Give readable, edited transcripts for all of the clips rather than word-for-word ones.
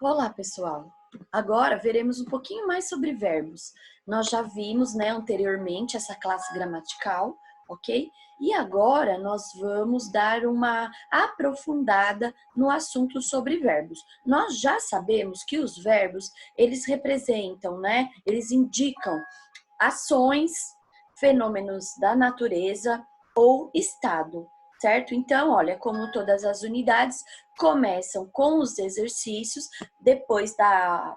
Olá, pessoal! Agora veremos um pouquinho mais sobre verbos. Nós já vimos, né, anteriormente essa classe gramatical, ok? E agora nós vamos dar uma aprofundada no assunto sobre verbos. Nós já sabemos que os verbos, eles representam, né, eles indicam ações, fenômenos da natureza ou estado, certo? Então, olha, como todas as unidades começam com os exercícios, depois da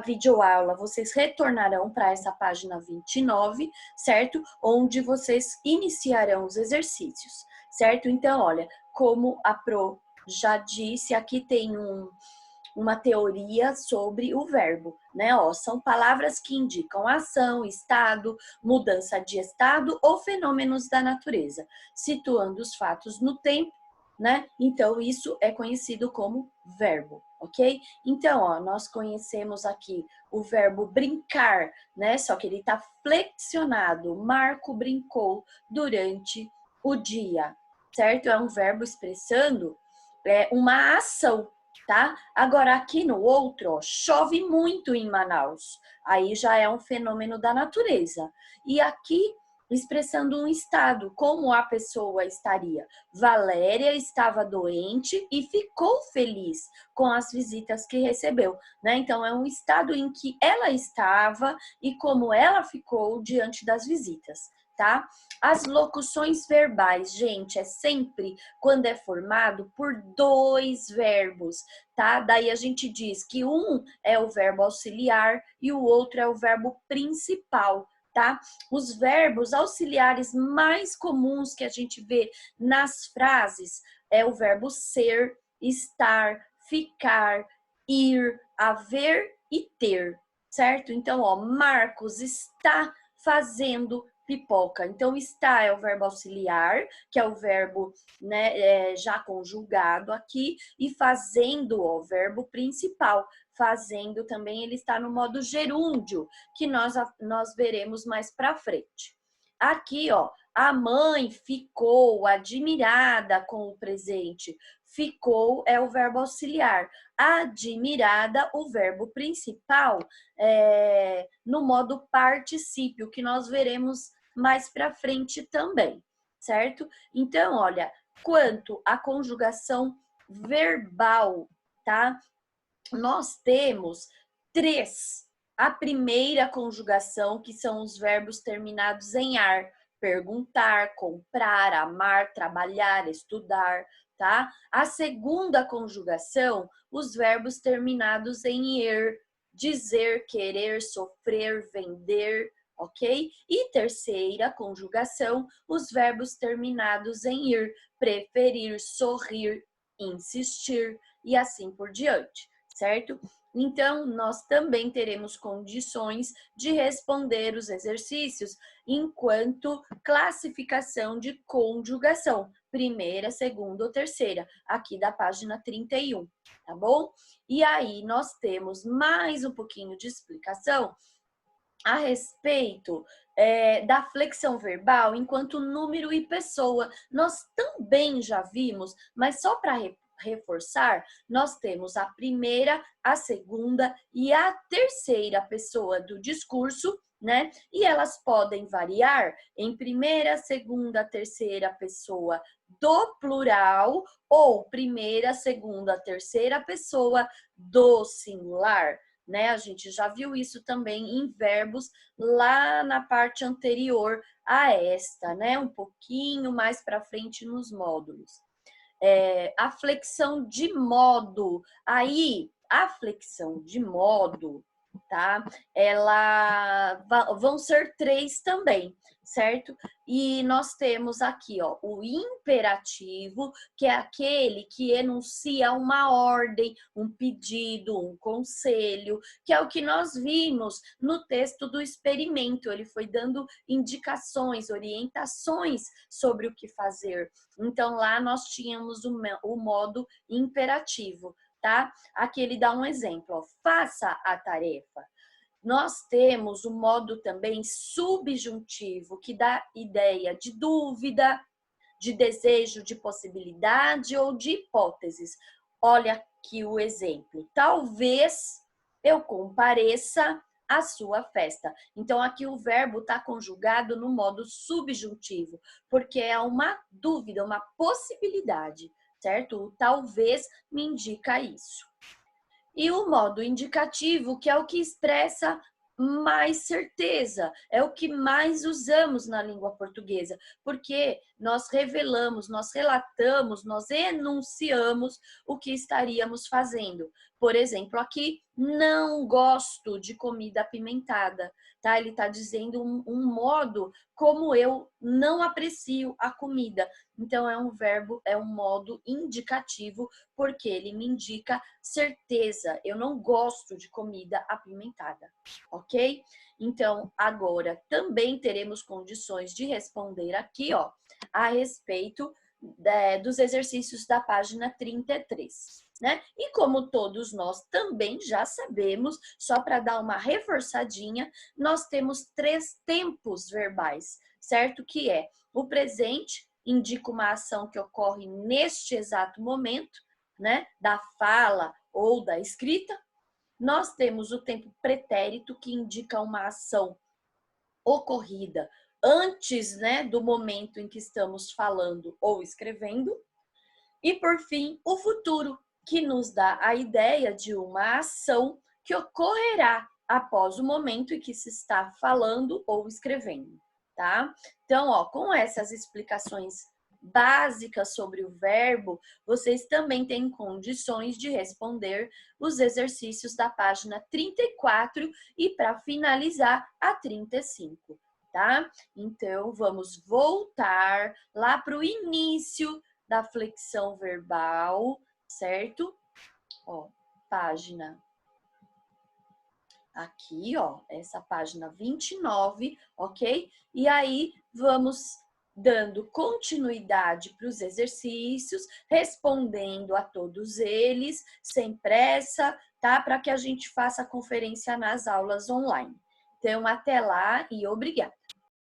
videoaula, vocês retornarão para essa página 29, certo? Onde vocês iniciarão os exercícios, certo? Então, olha, como a Pro já disse, aqui tem uma teoria sobre o verbo, né? Ó, são palavras que indicam ação, estado, mudança de estado ou fenômenos da natureza, situando os fatos no tempo, né? Então, isso é conhecido como verbo, ok? Então, ó, nós conhecemos aqui o verbo brincar, né? Só que ele tá flexionado. Marco brincou durante o dia, certo? É um verbo expressando uma ação, tá? Agora, aqui no outro, ó, chove muito em Manaus. Aí já é um fenômeno da natureza. E aqui, expressando um estado, como a pessoa estaria. Valéria estava doente e ficou feliz com as visitas que recebeu, né? Então, é um estado em que ela estava e como ela ficou diante das visitas, tá? As locuções verbais, gente, é sempre quando é formado por dois verbos, tá? Daí a gente diz que um é o verbo auxiliar e o outro é o verbo principal, tá? Os verbos auxiliares mais comuns que a gente vê nas frases é o verbo ser, estar, ficar, ir, haver e ter, certo? Então, ó, Marcos está fazendo pipoca. Então, está é o verbo auxiliar, que é o verbo, né, já conjugado aqui, e fazendo, ó, o verbo principal. Fazendo também, ele está no modo gerúndio, que nós veremos mais para frente. Aqui, ó, a mãe ficou admirada com o presente. Ficou é o verbo auxiliar. Admirada, o verbo principal, no modo particípio, que nós veremos mais para frente também, certo? Então, olha, quanto à conjugação verbal, tá? Nós temos três. A primeira conjugação, que são os verbos terminados em ar: perguntar, comprar, amar, trabalhar, estudar, tá? A segunda conjugação, os verbos terminados em er: dizer, querer, sofrer, vender, ok? E terceira conjugação, os verbos terminados em ir: preferir, sorrir, insistir e assim por diante, certo? Então, nós também teremos condições de responder os exercícios enquanto classificação de conjugação, primeira, segunda ou terceira, aqui da página 31, tá bom? E aí, nós temos mais um pouquinho de explicação a respeito da flexão verbal enquanto número e pessoa. Nós também já vimos, mas só para reforçar, nós temos a primeira, a segunda e a terceira pessoa do discurso, né? E elas podem variar em primeira, segunda, terceira pessoa do plural ou primeira, segunda, terceira pessoa do singular, né? A gente já viu isso também em verbos lá na parte anterior a esta, né? Um pouquinho mais para frente nos módulos. A flexão de modo, aí a flexão de modo, tá? Vão ser três também, certo? E nós temos aqui, ó, o imperativo, que é aquele que enuncia uma ordem, um pedido, um conselho, que é o que nós vimos no texto do experimento. Ele foi dando indicações, orientações sobre o que fazer. Então, lá nós tínhamos o modo imperativo, tá? Aqui ele dá um exemplo, ó, faça a tarefa. Nós temos o modo também subjuntivo, que dá ideia de dúvida, de desejo, de possibilidade ou de hipóteses. Olha que o exemplo. Talvez eu compareça à sua festa. Então, aqui o verbo está conjugado no modo subjuntivo, porque é uma dúvida, uma possibilidade, certo? O talvez me indica isso. E o modo indicativo, que é o que expressa mais certeza, é o que mais usamos na língua portuguesa, porque nós revelamos, nós relatamos, nós enunciamos o que estaríamos fazendo. Por exemplo, aqui, não gosto de comida apimentada, tá? Ele está dizendo um modo como eu não aprecio a comida. Então, é um verbo, é um modo indicativo, porque ele me indica certeza. Eu não gosto de comida apimentada, ok? Então, agora também teremos condições de responder aqui, ó, a respeito dos exercícios da página 33. Né? E como todos nós também já sabemos, só para dar uma reforçadinha, nós temos 3 tempos verbais, certo? Que é o presente, indica uma ação que ocorre neste exato momento, né? Da fala ou da escrita. Nós temos o tempo pretérito, que indica uma ação ocorrida antes, né, do momento em que estamos falando ou escrevendo. E, por fim, o futuro, que nos dá a ideia de uma ação que ocorrerá após o momento em que se está falando ou escrevendo, tá? Então, ó, com essas explicações básicas sobre o verbo, vocês também têm condições de responder os exercícios da página 34 e, para finalizar, a 35, tá? Então, vamos voltar lá para o início da flexão verbal, certo? Ó, página aqui, ó, essa página 29, ok? E aí, vamos dando continuidade para os exercícios, respondendo a todos eles, sem pressa, tá? Para que a gente faça a conferência nas aulas online. Então, até lá e obrigada!